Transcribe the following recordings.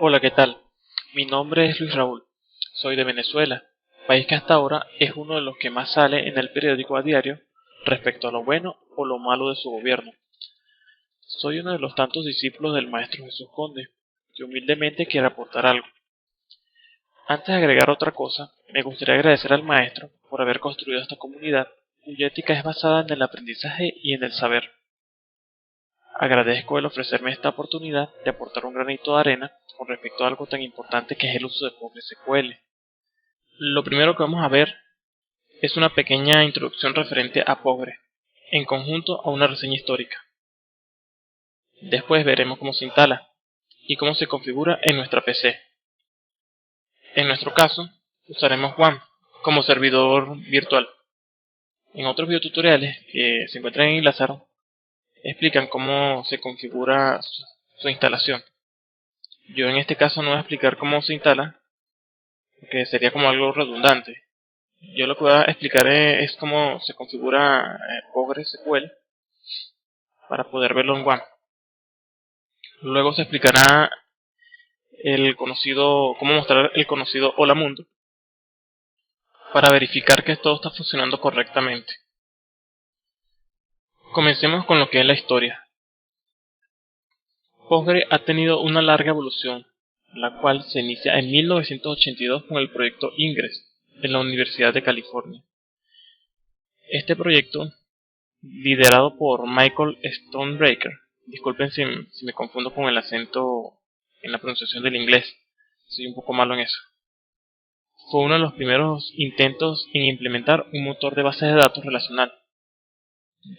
Hola, ¿qué tal? Mi nombre es Luis Raúl. Soy de Venezuela, país que hasta ahora es uno de los que más sale en el periódico a diario respecto a lo bueno o lo malo de su gobierno. Soy uno de los tantos discípulos del maestro Jesús Conde, que humildemente quiere aportar algo. Antes de agregar otra cosa, me gustaría agradecer al maestro por haber construido esta comunidad cuya ética es basada en el aprendizaje y en el saber. Agradezco el ofrecerme esta oportunidad de aportar un granito de arena con respecto a algo tan importante que es el uso de PostgreSQL. Lo primero que vamos a ver es una pequeña introducción referente a Postgre, en conjunto a una reseña histórica. Después veremos cómo se instala y cómo se configura en nuestra PC. En nuestro caso, usaremos WAM como servidor virtual. En otros videotutoriales que se encuentran en Enlazar, explican cómo se configura su instalación. Yo en este caso no voy a explicar cómo se instala, porque sería como algo redundante. Yo lo que voy a explicar es cómo se configura PostgreSQL para poder verlo en WAM. Luego se explicará cómo mostrar el conocido Hola Mundo para verificar que todo está funcionando correctamente. Comencemos con lo que es la historia. Postgre ha tenido una larga evolución, la cual se inicia en 1982 con el proyecto Ingress en la Universidad de California. Este proyecto, liderado por Michael Stonebreaker, disculpen si me confundo con el acento en la pronunciación del inglés, soy un poco malo en eso. Fue uno de los primeros intentos en implementar un motor de bases de datos relacional.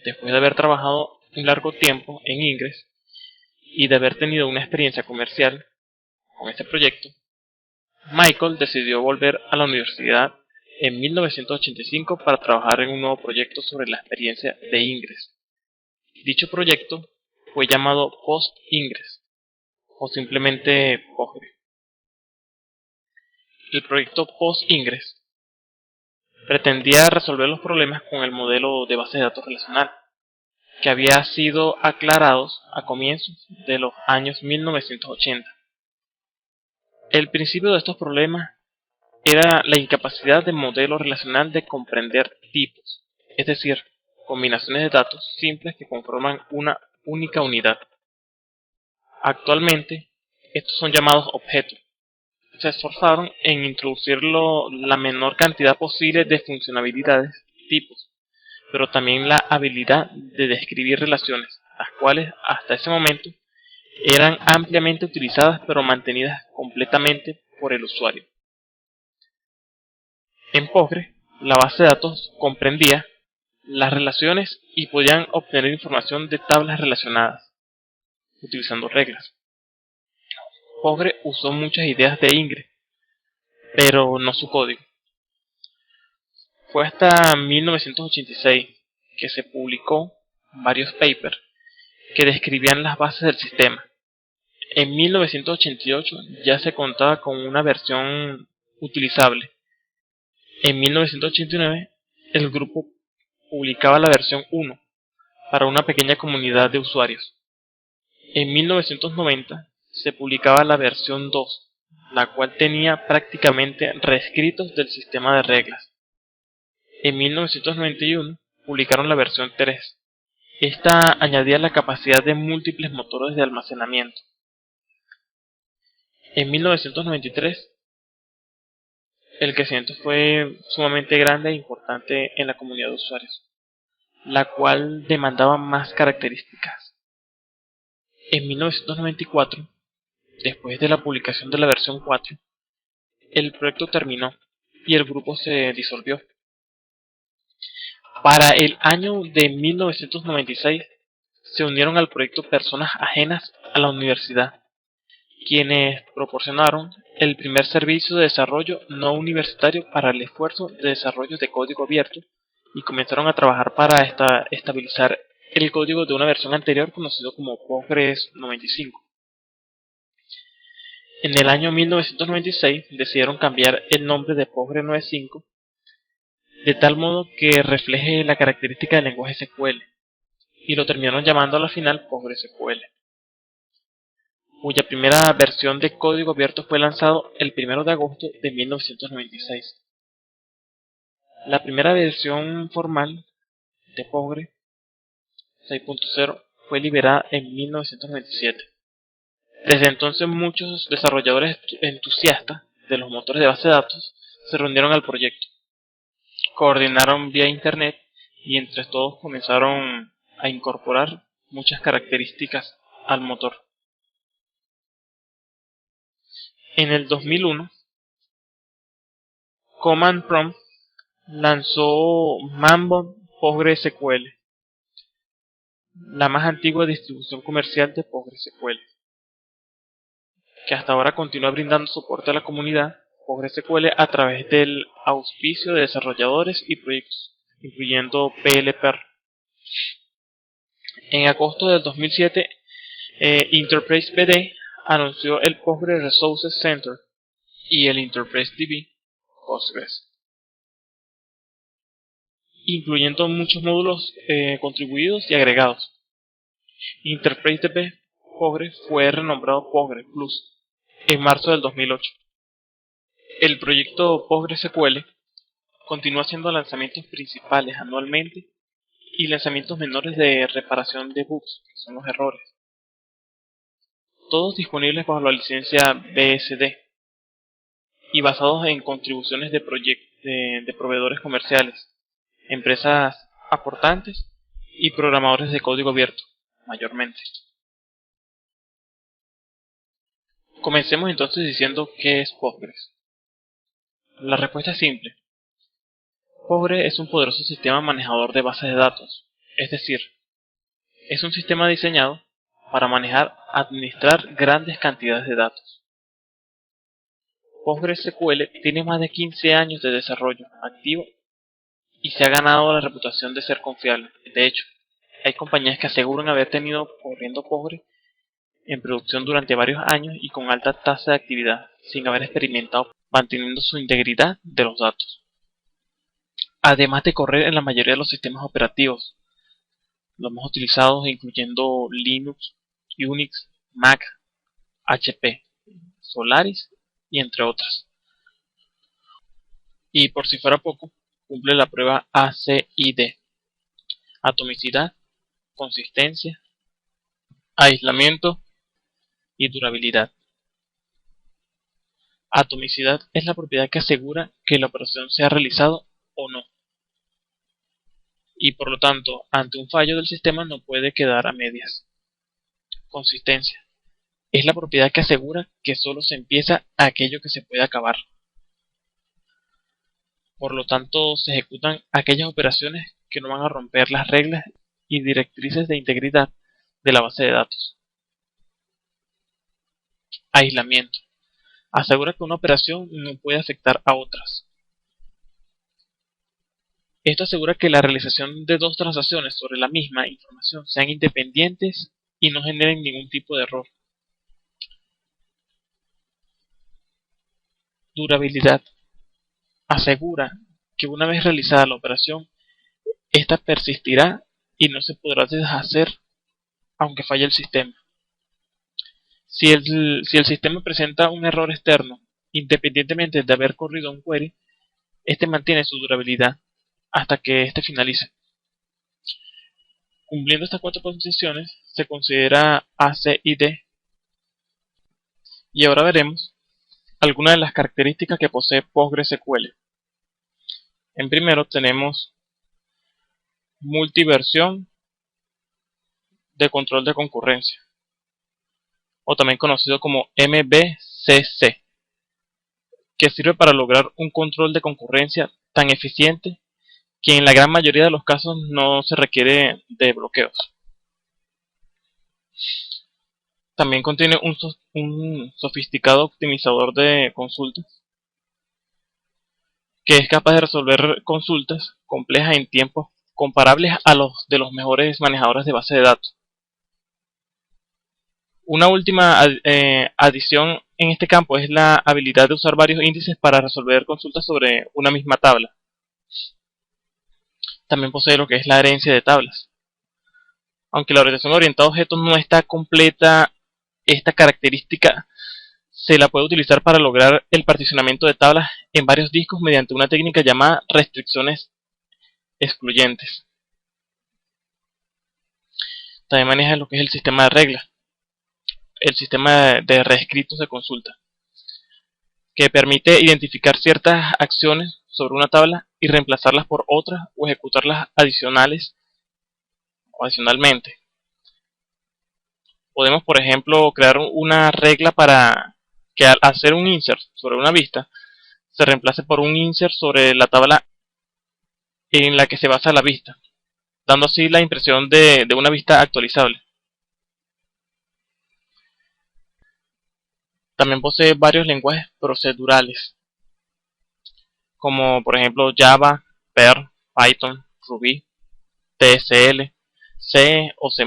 Después de haber trabajado un largo tiempo en Ingress y de haber tenido una experiencia comercial con este proyecto, Michael decidió volver a la universidad en 1985 para trabajar en un nuevo proyecto sobre la experiencia de Ingress. Dicho proyecto fue llamado Post-Ingress o simplemente Postgre. El proyecto Post-Ingress pretendía resolver los problemas con el modelo de base de datos relacional, que había sido aclarados a comienzos de los años 1980. El principio de estos problemas era la incapacidad del modelo relacional de comprender tipos, es decir, combinaciones de datos simples que conforman una única unidad. Actualmente, estos son llamados objetos. Se esforzaron en introducir la menor cantidad posible de funcionalidades, tipos, pero también la habilidad de describir relaciones, las cuales hasta ese momento eran ampliamente utilizadas pero mantenidas completamente por el usuario. En Postgre, la base de datos comprendía las relaciones y podían obtener información de tablas relacionadas, utilizando reglas. Postgre usó muchas ideas de Ingress, pero no su código. Fue hasta 1986 que se publicó varios papers que describían las bases del sistema. En 1988 ya se contaba con una versión utilizable. En 1989 el grupo publicaba la versión 1 para una pequeña comunidad de usuarios. En 1990 se publicaba la versión 2, la cual tenía prácticamente reescritos del sistema de reglas. En 1991 publicaron la versión 3. Esta añadía la capacidad de múltiples motores de almacenamiento. En 1993 el crecimiento fue sumamente grande e importante en la comunidad de usuarios, la cual demandaba más características. En 1994, después de la publicación de la versión 4, el proyecto terminó y el grupo se disolvió. Para el año de 1996 se unieron al proyecto personas ajenas a la universidad, quienes proporcionaron el primer servicio de desarrollo no universitario para el esfuerzo de desarrollo de código abierto y comenzaron a trabajar para estabilizar el código de una versión anterior conocido como Postgres 95. En el año 1996 decidieron cambiar el nombre de Postgres 95 de tal modo que refleje la característica del lenguaje SQL y lo terminaron llamando a la final PostgreSQL. cuya primera versión de código abierto fue lanzado el 1 de agosto de 1996. La primera versión formal de Postgre 6.0 fue liberada en 1997. Desde entonces muchos desarrolladores entusiastas de los motores de base de datos se reunieron al proyecto, coordinaron vía internet y entre todos comenzaron a incorporar muchas características al motor. En el 2001, Command Prompt lanzó Mambo PostgreSQL, la más antigua distribución comercial de PostgreSQL, que hasta ahora continúa brindando soporte a la comunidad PostgreSQL a través del auspicio de desarrolladores y proyectos, incluyendo PLPR. En agosto del 2007, Enterprise BD anunció el Postgres Resources Center y el Enterprise DB Postgres, incluyendo muchos módulos contribuidos y agregados. Enterprise DB Postgres fue renombrado Postgres Plus en marzo del 2008. El proyecto PostgreSQL continúa haciendo lanzamientos principales anualmente y lanzamientos menores de reparación de bugs, que son los errores, todos disponibles bajo la licencia BSD y basados en contribuciones de proveedores comerciales, empresas aportantes y programadores de código abierto, mayormente. Comencemos entonces diciendo ¿qué es Postgres? La respuesta es simple. Postgres es un poderoso sistema manejador de bases de datos, es decir, es un sistema diseñado para administrar grandes cantidades de datos. PostgreSQL tiene más de 15 años de desarrollo activo y se ha ganado la reputación de ser confiable. De hecho, hay compañías que aseguran haber tenido corriendo Postgres en producción durante varios años y con alta tasa de actividad, sin haber experimentado, manteniendo su integridad de los datos. Además de correr en la mayoría de los sistemas operativos, los más utilizados incluyendo Linux, Unix, Mac, HP, Solaris y entre otras. Y por si fuera poco, cumple la prueba ACID: atomicidad, consistencia, aislamiento y durabilidad. Atomicidad es la propiedad que asegura que la operación sea realizado o no, y por lo tanto, ante un fallo del sistema no puede quedar a medias. Consistencia es la propiedad que asegura que solo se empieza aquello que se puede acabar. Por lo tanto, se ejecutan aquellas operaciones que no van a romper las reglas y directrices de integridad de la base de datos. Aislamiento asegura que una operación no puede afectar a otras. Esto asegura que la realización de dos transacciones sobre la misma información sean independientes y no generen ningún tipo de error. Durabilidad asegura que una vez realizada la operación, esta persistirá y no se podrá deshacer aunque falle el sistema. Si el sistema presenta un error externo, independientemente de haber corrido un query, este mantiene su durabilidad hasta que este finalice. Cumpliendo estas cuatro condiciones, se considera ACID. Y ahora veremos algunas de las características que posee PostgreSQL. En primero tenemos multiversión de control de concurrencia, o también conocido como MVCC, que sirve para lograr un control de concurrencia tan eficiente que en la gran mayoría de los casos no se requiere de bloqueos. También contiene un sofisticado optimizador de consultas, que es capaz de resolver consultas complejas en tiempos comparables a los de los mejores manejadores de base de datos. Una última adición en este campo es la habilidad de usar varios índices para resolver consultas sobre una misma tabla. También posee lo que es la herencia de tablas. Aunque la orientación orientada a objetos no está completa Esta característica se la puede utilizar para lograr el particionamiento de tablas en varios discos mediante una técnica llamada restricciones excluyentes. También maneja lo que es el sistema de reglas, el sistema de reescritos de consulta, que permite identificar ciertas acciones sobre una tabla y reemplazarlas por otras o ejecutarlas adicionalmente. Podemos, por ejemplo, crear una regla para que al hacer un insert sobre una vista se reemplace por un insert sobre la tabla en la que se basa la vista, dando así la impresión de una vista actualizable. También posee varios lenguajes procedurales, como por ejemplo Java, Perl, Python, Ruby, TSL, C o C++,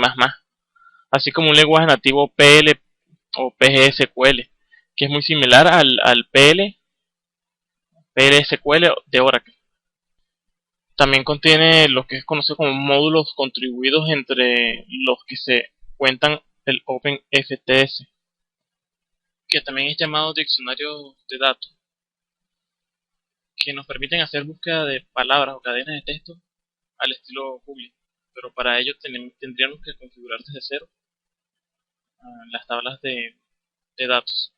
así como un lenguaje nativo PL o PGSQL, que es muy similar al PLSQL de Oracle. También contiene lo que es conocido como módulos contribuidos, entre los que se cuentan el OpenFTS, que también es llamado diccionario de datos, que nos permiten hacer búsqueda de palabras o cadenas de texto al estilo Google, pero para ello tendríamos que configurar desde cero las tablas de datos.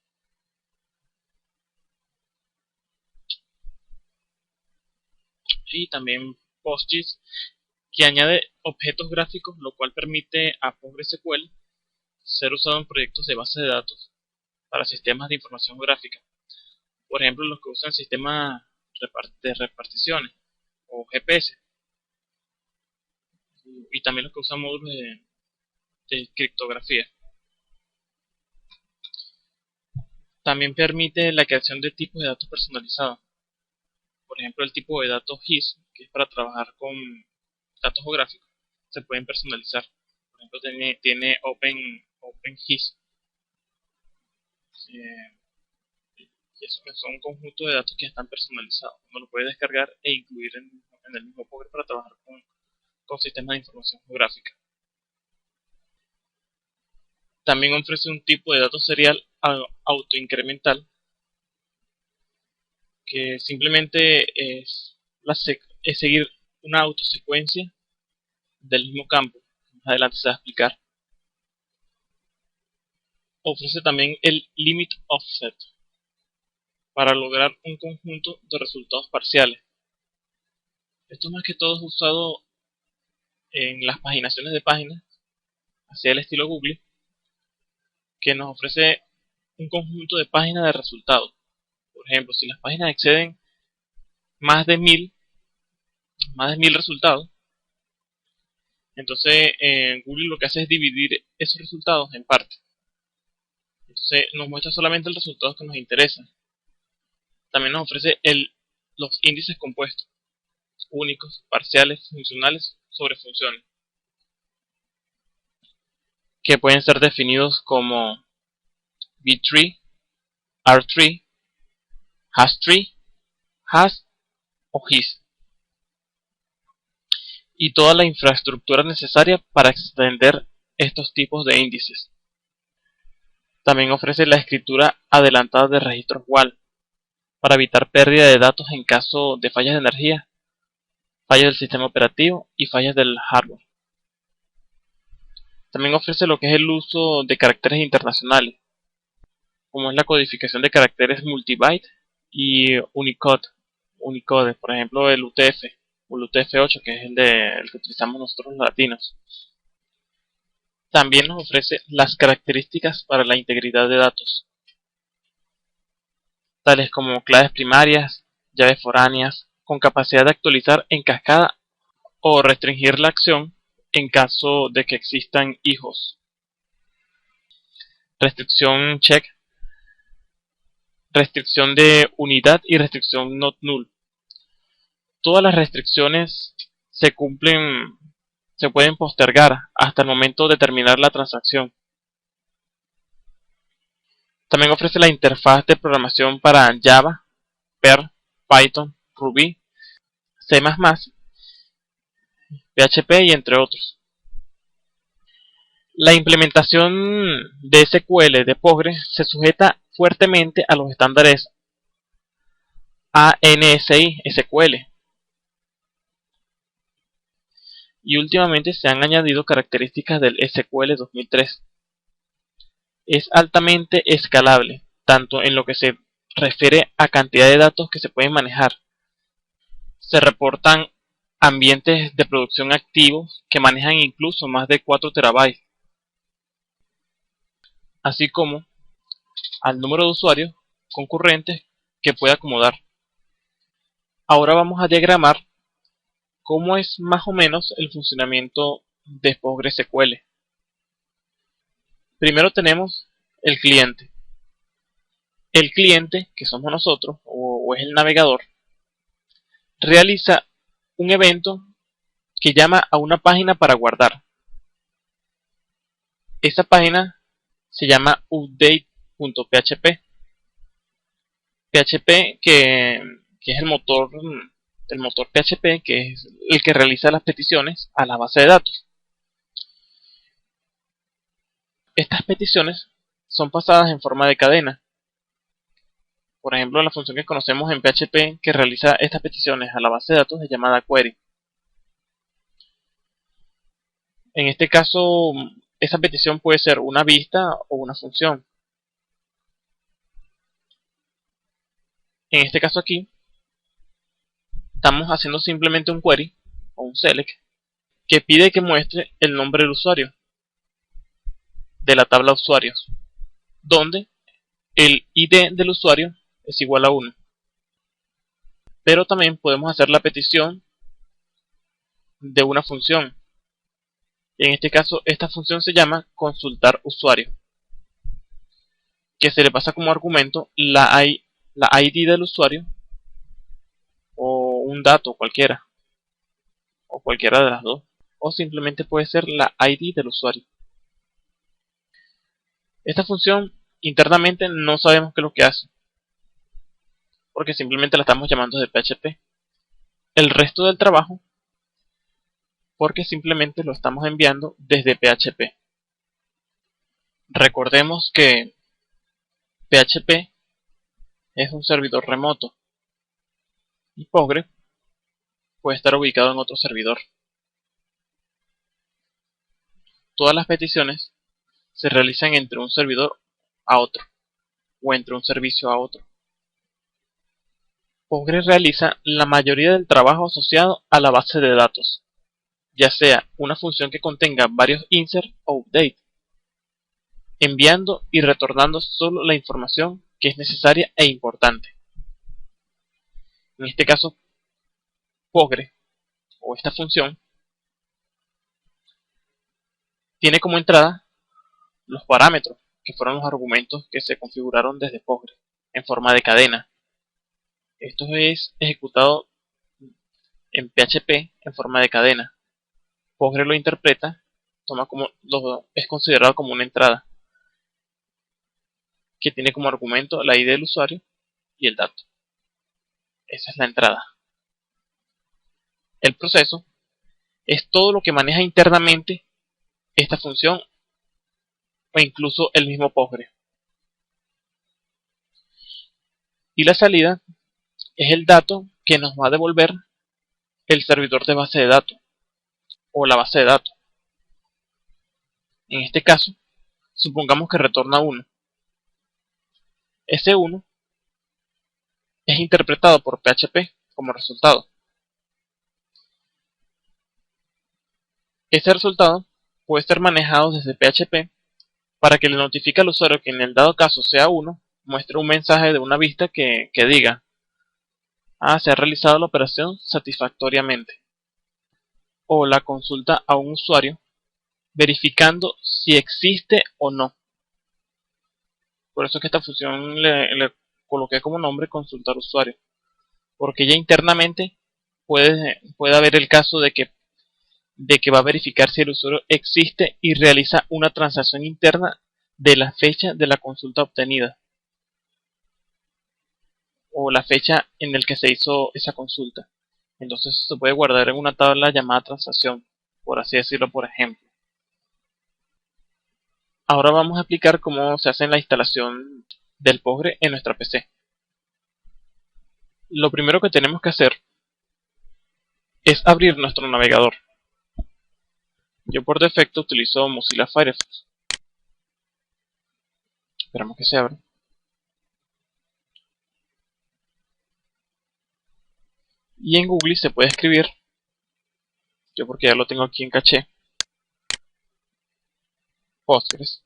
Y también PostGIS, que añade objetos gráficos, lo cual permite a PostgreSQL ser usado en proyectos de base de datos para sistemas de información gráfica. Por ejemplo, los que usan sistemas de reparticiones o GPS, y también los que usan módulos de criptografía. También permite la creación de tipos de datos personalizados. Por ejemplo, el tipo de datos GIS, que es para trabajar con datos geográficos, se pueden personalizar. Por ejemplo, tiene OpenGIS. Son un conjunto de datos que están personalizados. Uno lo puede descargar e incluir en el mismo Power para trabajar con sistemas de información geográfica. También ofrece un tipo de datos serial autoincremental, que simplemente es seguir una autosecuencia del mismo campo. Más adelante se va a explicar. Ofrece también el limit offset para lograr un conjunto de resultados parciales. Esto más que todo es usado en las paginaciones de páginas, hacia el estilo Google, que nos ofrece un conjunto de páginas de resultados. Por ejemplo, si las páginas exceden más de 1000 resultados, entonces Google lo que hace es dividir esos resultados en partes. Entonces nos muestra solamente el resultado que nos interesa. También nos ofrece los índices compuestos, únicos, parciales, funcionales, sobre funciones, que pueden ser definidos como B-tree, R-tree, hash-tree, hash o his, y toda la infraestructura necesaria para extender estos tipos de índices. También ofrece la escritura adelantada de registros WAL para evitar pérdida de datos en caso de fallas de energía, fallas del sistema operativo y fallas del hardware. También ofrece lo que es el uso de caracteres internacionales, como es la codificación de caracteres multibyte y Unicode, por ejemplo el UTF o el UTF-8, que es el que utilizamos nosotros los latinos. También nos ofrece las características para la integridad de datos, tales como claves primarias, llaves foráneas, con capacidad de actualizar en cascada o restringir la acción en caso de que existan hijos. Restricción check, restricción de unidad y restricción not null. Todas las restricciones se pueden postergar hasta el momento de terminar la transacción. También ofrece la interfaz de programación para Java, Perl, Python, Ruby, C++, PHP y entre otros. La implementación de SQL de Postgres se sujeta fuertemente a los estándares ANSI SQL y últimamente se han añadido características del SQL 2003. Es altamente escalable, tanto en lo que se refiere a cantidad de datos que se pueden manejar. Se reportan ambientes de producción activos que manejan incluso más de 4 terabytes, así como al número de usuarios concurrentes que puede acomodar. Ahora vamos a diagramar cómo es más o menos el funcionamiento de PostgreSQL. Primero tenemos el cliente. El cliente, que somos nosotros, o es el navegador, realiza un evento que llama a una página para guardar. Esa página se llama update.php. PHP que es el motor PHP, que es el que realiza las peticiones a la base de datos. Estas peticiones son pasadas en forma de cadena. Por ejemplo, la función que conocemos en PHP que realiza estas peticiones a la base de datos es llamada query. En este caso, esa petición puede ser una vista o una función. En este caso aquí, estamos haciendo simplemente un query o un select que pide que muestre el nombre del usuario de la tabla usuarios, donde el ID del usuario es igual a 1. Pero también podemos hacer la petición de una función. En este caso, esta función se llama consultar usuario, que se le pasa como argumento la ID del usuario o un dato cualquiera, o cualquiera de las dos, o simplemente puede ser la ID del usuario. Esta función internamente no sabemos qué es lo que hace, porque simplemente la estamos llamando de PHP. El resto del trabajo, porque simplemente lo estamos enviando desde PHP. Recordemos que PHP es un servidor remoto y Postgres puede estar ubicado en otro servidor. Todas las peticiones se realizan entre un servidor a otro o entre un servicio a otro. Postgres realiza la mayoría del trabajo asociado a la base de datos, ya sea una función que contenga varios insert o update, enviando y retornando solo la información que es necesaria e importante. En este caso, Postgres o esta función tiene como entrada los parámetros, que fueron los argumentos que se configuraron desde Postgres en forma de cadena. Esto es ejecutado en PHP en forma de cadena. Postgres lo interpreta, es considerado como una entrada que tiene como argumento la ID del usuario y el dato. Esa es la entrada. El proceso es todo lo que maneja internamente esta función o incluso el mismo Postgres. Y la salida es el dato que nos va a devolver el servidor de base de datos o la base de datos. En este caso, supongamos que retorna 1. Ese 1 es interpretado por PHP como resultado. Ese resultado puede ser manejado desde PHP para que le notifique al usuario que en el dado caso sea 1, muestre un mensaje de una vista que diga: se ha realizado la operación satisfactoriamente. O la consulta a un usuario verificando si existe o no. Por eso es que esta función le coloqué como nombre consultar usuario, porque ya internamente puede haber el caso de que va a verificar si el usuario existe y realiza una transacción interna de la fecha de la consulta obtenida o la fecha en la que se hizo esa consulta. Entonces se puede guardar en una tabla llamada transacción, por así decirlo, por ejemplo. Ahora vamos a explicar cómo se hace la instalación del Postgre en nuestra PC. Lo primero que tenemos que hacer es abrir nuestro navegador. Yo por defecto utilizo Mozilla Firefox. Esperamos que se abra. Y en Google se puede escribir, yo porque ya lo tengo aquí en caché, Postgres.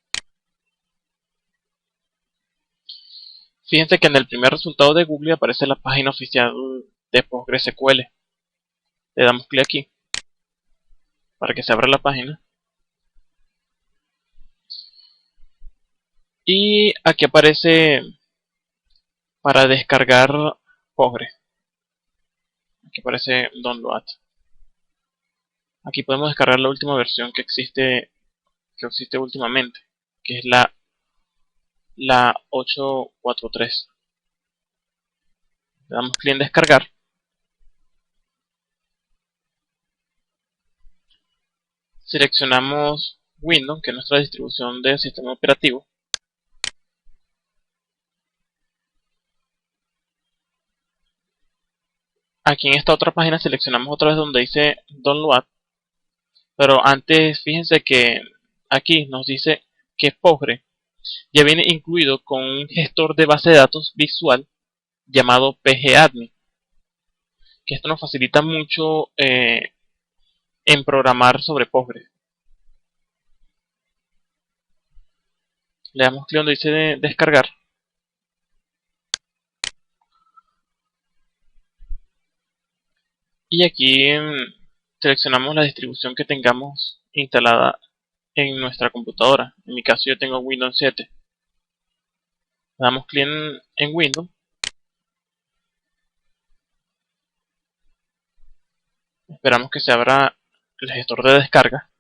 Fíjense que en el primer resultado de Google aparece la página oficial de PostgreSQL. Le damos clic aquí para que se abra la página. Y aquí aparece para descargar Postgre. Aquí aparece Download. Aquí podemos descargar la última versión que existe últimamente, que es la 8.4.3. Le damos clic en descargar. Seleccionamos Windows, que es nuestra distribución de sistema operativo. Aquí en esta otra página seleccionamos otra vez donde dice Download. Pero antes, fíjense que aquí nos dice que Postgre ya viene incluido con un gestor de base de datos visual llamado pgadmin. Que esto nos facilita mucho en programar sobre Postgre. Le damos clic donde dice descargar. Y aquí seleccionamos la distribución que tengamos instalada en nuestra computadora. En mi caso yo tengo Windows 7. Le damos clic en Windows. Esperamos que se abra el gestor de descarga.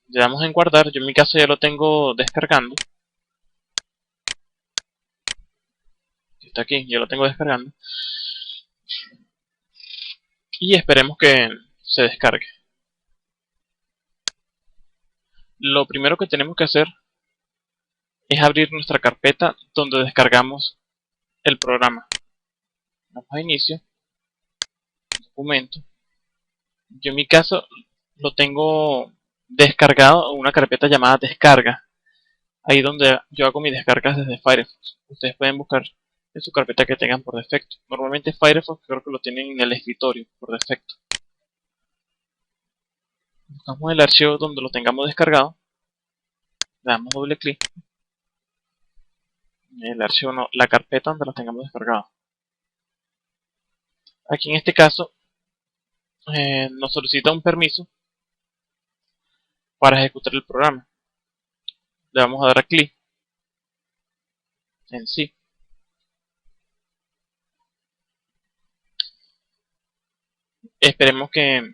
Le damos en guardar. Yo en mi caso ya lo tengo descargando. Está aquí, ya lo tengo descargando. Y esperemos que se descargue. Lo primero que tenemos que hacer es abrir nuestra carpeta donde descargamos el programa. Vamos a inicio, documento. Yo en mi caso lo tengo descargado en una carpeta llamada descarga. Ahí donde yo hago mis descargas desde Firefox. Ustedes pueden buscar en su carpeta que tengan por defecto. Normalmente Firefox creo que lo tienen en el escritorio por defecto. Buscamos el archivo donde lo tengamos descargado. Le damos doble clic. El archivo no, la carpeta donde lo tengamos descargado. Aquí en este caso nos solicita un permiso para ejecutar el programa. Le vamos a dar a clic en sí. Esperemos que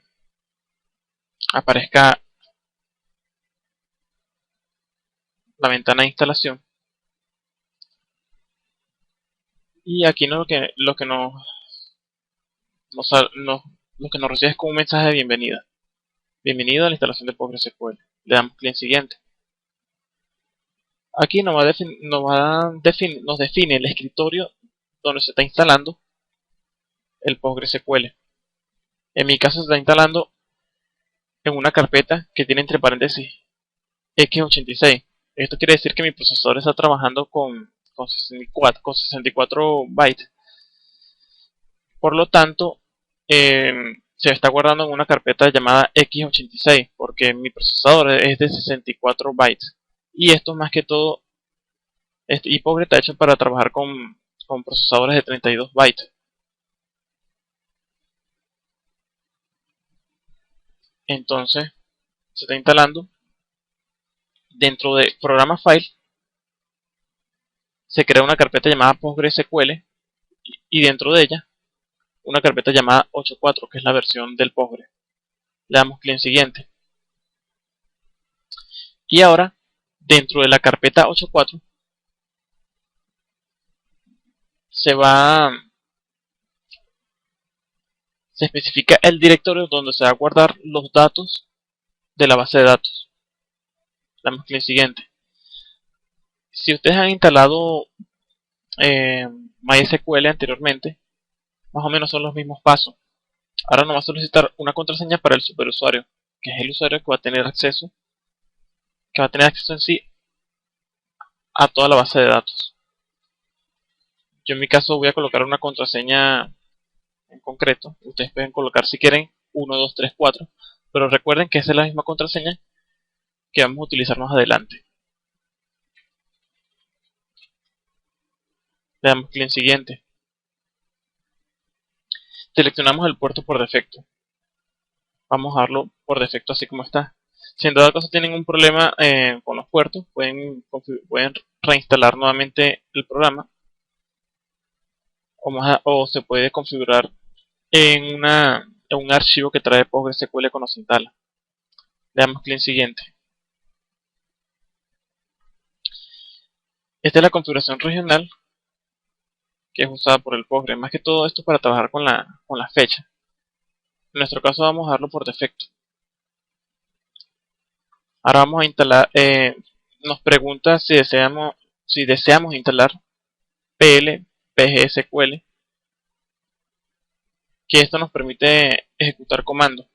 aparezca la ventana de instalación. Y aquí lo que nos recibe es como un mensaje de bienvenida. Bienvenido a la instalación de PostgreSQL. Le damos clic en siguiente. Aquí nos define el escritorio donde se está instalando el PostgreSQL. En mi caso se está instalando en una carpeta que tiene entre paréntesis x86. Esto quiere decir que mi procesador está trabajando con 64 bytes. Por lo tanto, se está guardando en una carpeta llamada x86 porque mi procesador es de 64 bytes. Y esto más que todo, este Postgre está hecho para trabajar con procesadores de 32 bytes. Entonces, se está instalando dentro de programa file. Se crea una carpeta llamada PostgreSQL y dentro de ella una carpeta llamada 8.4, que es la versión del Postgre. Le damos clic en siguiente. Y ahora, dentro de la carpeta 8.4, se va se especifica el directorio donde se va a guardar los datos de la base de datos. Damos clic en siguiente. Si ustedes han instalado MySQL anteriormente, más o menos son los mismos pasos. Ahora nos va a solicitar una contraseña para el superusuario, que es el usuario que va a tener acceso, en sí a toda la base de datos. Yo en mi caso voy a colocar una contraseña en concreto. Ustedes pueden colocar si quieren 1, 2, 3, 4, pero recuerden que esa es la misma contraseña que vamos a utilizar más adelante. Le damos clic en siguiente. Seleccionamos el puerto por defecto. Vamos a darlo por defecto así como está. Si en dado caso tienen un problema con los puertos, pueden reinstalar nuevamente el programa o se puede configurar en un archivo que trae PostgreSQL cuando se instala. Le damos clic en siguiente. Esta es la configuración regional que es usada por el Postgre. Más que todo esto para trabajar con la fecha. En nuestro caso vamos a darlo por defecto. Ahora vamos a instalar, nos pregunta si deseamos instalar PL, PGSQL, que esto nos permite ejecutar comandos.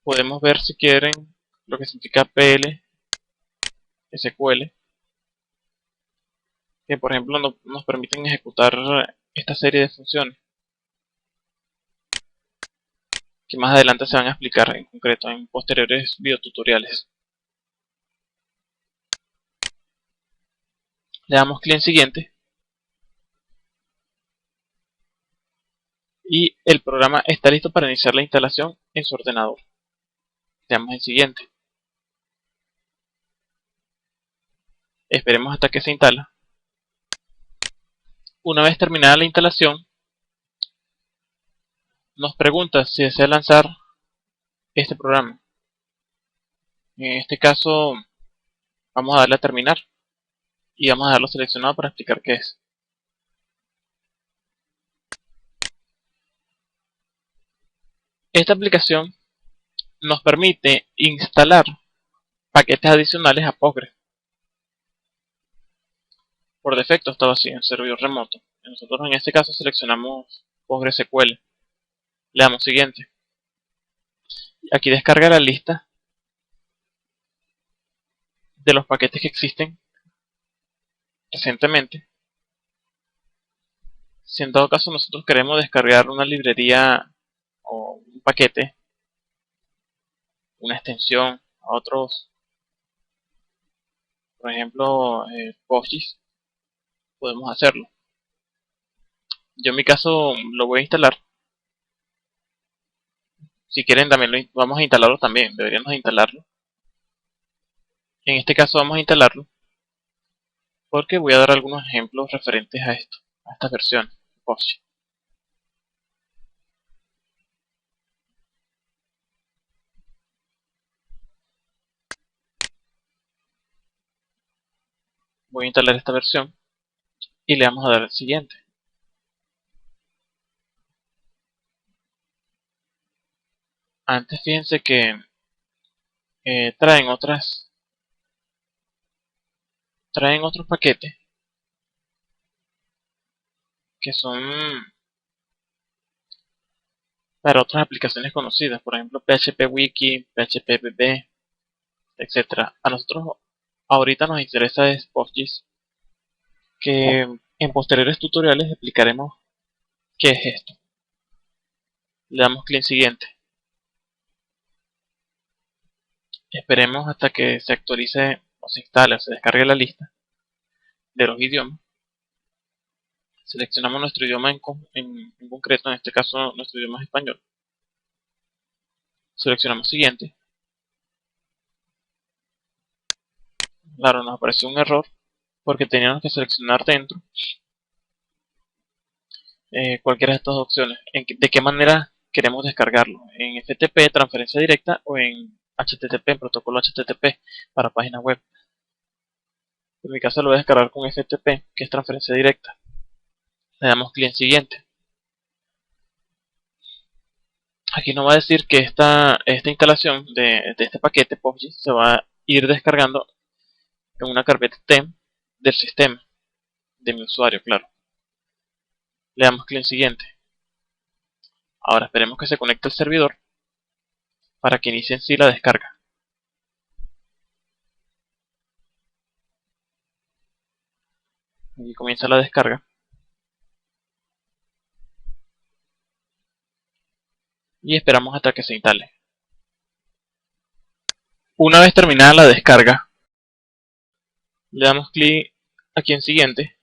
Podemos ver si quieren lo que significa PL, SQL, que por ejemplo nos permiten ejecutar esta serie de funciones, que más adelante se van a explicar en concreto en posteriores videotutoriales. Le damos clic en siguiente y el programa está listo para iniciar la instalación en su ordenador. Le damos en siguiente. Esperemos hasta que se instala. Una vez terminada la instalación, nos pregunta si desea lanzar este programa. En este caso vamos a darle a terminar y vamos a darlo seleccionado para explicar qué es. Esta aplicación nos permite instalar paquetes adicionales a Postgre. Por defecto está así en servidor remoto. Nosotros en este caso seleccionamos PostgreSQL. Le damos siguiente. Aquí descarga la lista de los paquetes que existen recientemente. Si en dado caso nosotros queremos descargar una librería o un paquete, una extensión a otros, por ejemplo PostGIS, podemos hacerlo. Yo en mi caso lo voy a instalar. Si quieren también vamos a instalarlo también, deberíamos instalarlo. En este caso vamos a instalarlo porque voy a dar algunos ejemplos referentes a esto, a esta versión PostGIS. Voy a instalar esta versión y le vamos a dar el siguiente. Antes fíjense que traen otros paquetes que son para otras aplicaciones conocidas, por ejemplo PHP Wiki, PHP BB, etc. A nosotros ahorita nos interesa es PostGIS, que en posteriores tutoriales explicaremos qué es esto. Le damos clic en siguiente. Esperemos hasta que se actualice o se instale o se descargue la lista de los idiomas. Seleccionamos nuestro idioma en concreto, en este caso nuestro idioma es español. Seleccionamos siguiente. Claro, nos apareció un error porque teníamos que seleccionar dentro cualquiera de estas opciones. ¿De qué manera queremos descargarlo? ¿En FTP, transferencia directa, o en HTTP, protocolo HTTP para páginas web? En mi caso lo voy a descargar con FTP, que es transferencia directa. Le damos clic en siguiente. Aquí nos va a decir que esta instalación de este paquete PostGIS se va a ir descargando en una carpeta TEM del sistema, de mi usuario, claro. Le damos clic en siguiente. Ahora esperemos que se conecte al servidor para que inicie en sí la descarga. Aquí comienza la descarga. Y esperamos hasta que se instale. Una vez terminada la descarga, le damos clic aquí en siguiente,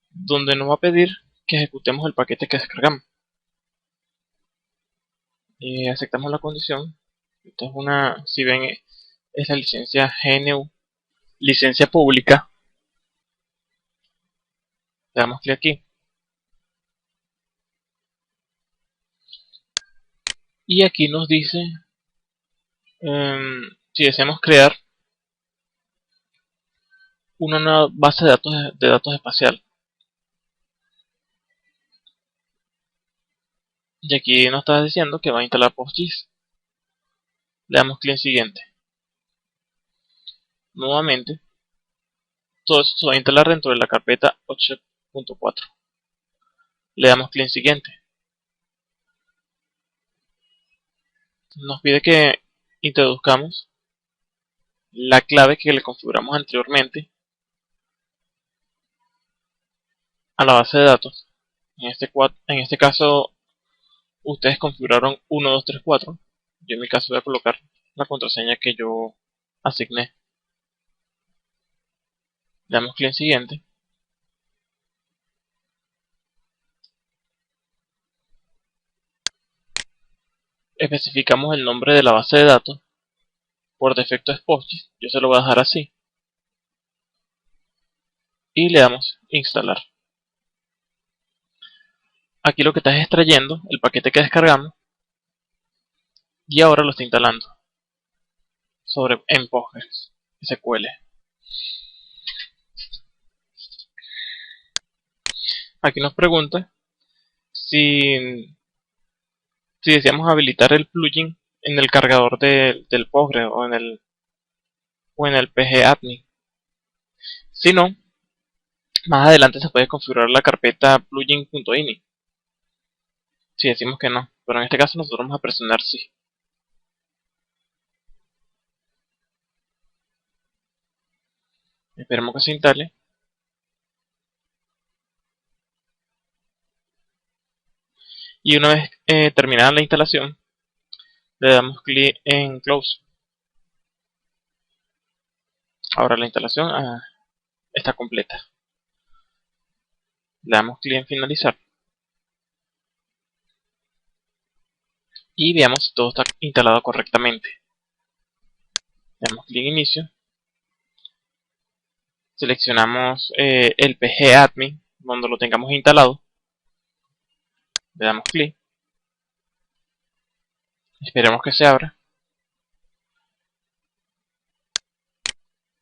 donde nos va a pedir que ejecutemos el paquete que descargamos. Y aceptamos la condición. Esto es una, si ven, es la licencia GNU, licencia pública. Le damos clic aquí. Y aquí nos dice si deseamos crear una nueva base de datos espacial. Y aquí nos está diciendo que va a instalar PostGIS. Le damos clic en siguiente. Nuevamente, todo esto se va a instalar dentro de la carpeta 8.4. Le damos clic en siguiente. Nos pide que introduzcamos la clave que le configuramos anteriormente a la base de datos. En este caso, ustedes configuraron 1, 2, 3, 4. Yo en mi caso voy a colocar la contraseña que yo asigné. Le damos clic en siguiente. Especificamos el nombre de la base de datos. Por defecto es PostGIS. Yo se lo voy a dejar así. Y le damos instalar. Aquí lo que está es extrayendo el paquete que descargamos. Y ahora lo está instalando en Postgres SQL. Aquí nos pregunta si deseamos habilitar el plugin en el cargador del Postgres o en el pgadmin. Si no, más adelante se puede configurar la carpeta plugin.ini. Si decimos que no, pero en este caso nosotros vamos a presionar sí. Esperemos que se instale. Y una vez terminada la instalación, le damos clic en Close. Ahora la instalación está completa. Le damos clic en Finalizar. Y veamos si todo está instalado correctamente. Le damos clic en Inicio. Seleccionamos el pgadmin donde lo tengamos instalado. Le damos clic. Esperemos que se abra.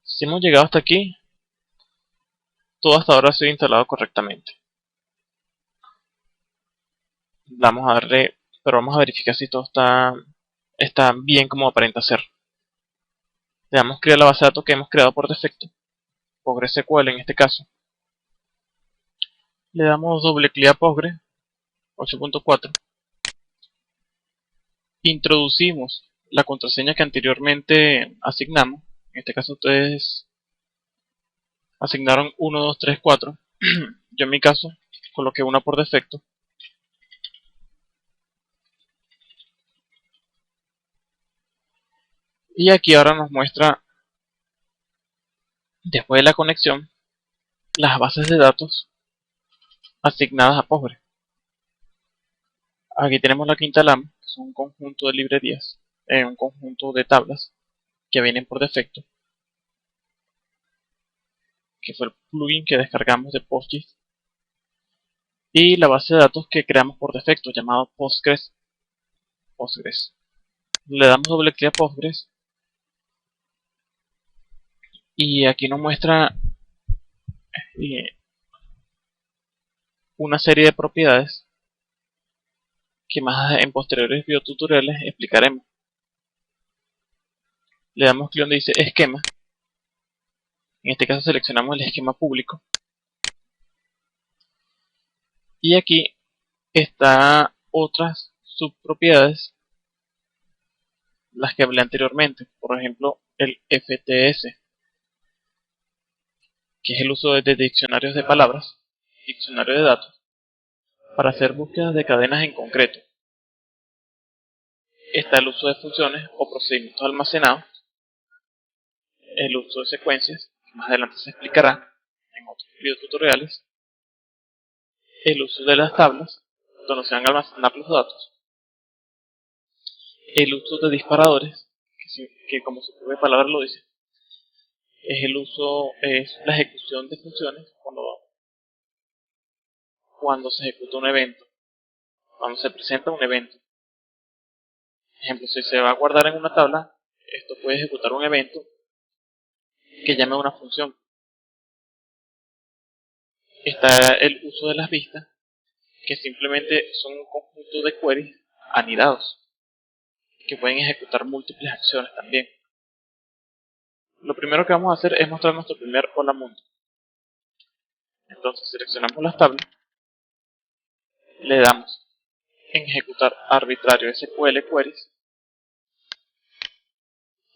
Si hemos llegado hasta aquí, todo hasta ahora ha sido instalado correctamente. Vamos a darle, pero vamos a verificar si todo está bien como aparenta ser. Le damos crear la base de datos que hemos creado por defecto, PostgreSQL en este caso. Le damos doble clic a Postgres 8.4. Introducimos la contraseña que anteriormente asignamos. En este caso ustedes asignaron 1, 2, 3, 4. Yo en mi caso coloqué una por defecto. Y aquí ahora nos muestra, después de la conexión, las bases de datos asignadas a Postgres. Aquí tenemos la que instalamos, que es un conjunto de librerías, un conjunto de tablas que vienen por defecto, que fue el plugin que descargamos de PostGIS, y la base de datos que creamos por defecto, llamado Postgres. Le damos doble clic a Postgres y aquí nos muestra una serie de propiedades que más en posteriores videotutoriales explicaremos. Le damos clic donde dice esquema. En este caso seleccionamos el esquema público. Y aquí está otras subpropiedades, las que hablé anteriormente. Por ejemplo, el FTS, que es el uso de diccionarios de palabras, diccionario de datos, para hacer búsquedas de cadenas en concreto. Está el uso de funciones o procedimientos almacenados, el uso de secuencias, que más adelante se explicará en otros videotutoriales, el uso de las tablas, donde se van a almacenar los datos, el uso de disparadores, que como su propia palabra lo dice, es la ejecución de funciones cuando se ejecuta un evento, cuando se presenta un evento. Por ejemplo, si se va a guardar en una tabla, esto puede ejecutar un evento que llame a una función. Está el uso de las vistas, que simplemente son un conjunto de queries anidados, que pueden ejecutar múltiples acciones también. Lo primero que vamos a hacer es mostrar nuestro primer hola mundo. Entonces seleccionamos las tablas, le damos en ejecutar arbitrario SQL queries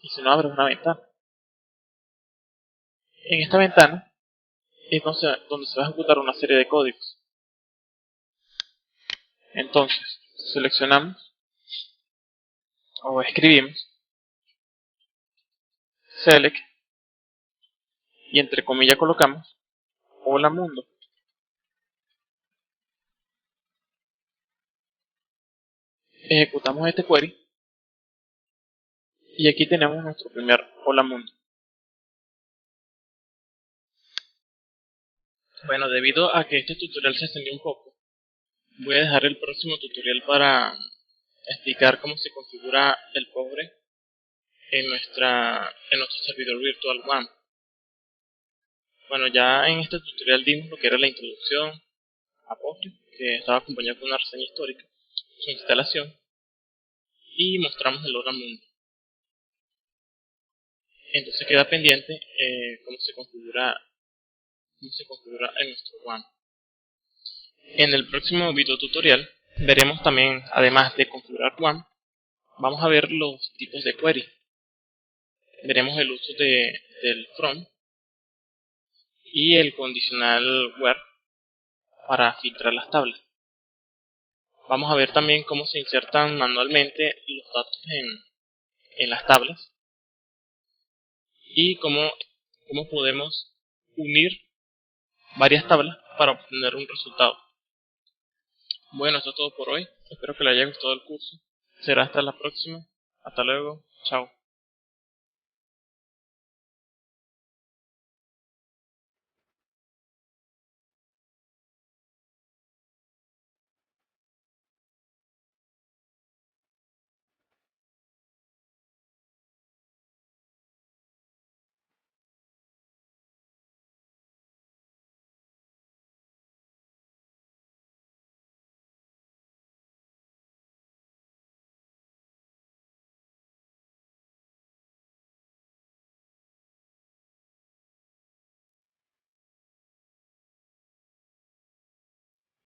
y se nos abre una ventana. En esta ventana es donde se va a ejecutar una serie de códigos. Entonces seleccionamos o escribimos select y entre comillas colocamos hola mundo. Ejecutamos este query y aquí tenemos nuestro primer hola mundo. Bueno, debido a que este tutorial se extendió un poco, voy a dejar el próximo tutorial para explicar cómo se configura el Postgre en nuestro servidor virtual WAN. Bueno, ya en este tutorial dimos lo que era la introducción a Postgre, que estaba acompañado con una reseña histórica, su instalación, y mostramos el hola mundo. Entonces queda pendiente cómo se configura en nuestro WAN. En el próximo video tutorial veremos también, además de configurar WAN, vamos a ver los tipos de query. Veremos el uso del from y el condicional where para filtrar las tablas. Vamos a ver también cómo se insertan manualmente los datos en las tablas y cómo podemos unir varias tablas para obtener un resultado. Bueno, esto es todo por hoy. Espero que les haya gustado el curso. Será hasta la próxima. Hasta luego. Chao.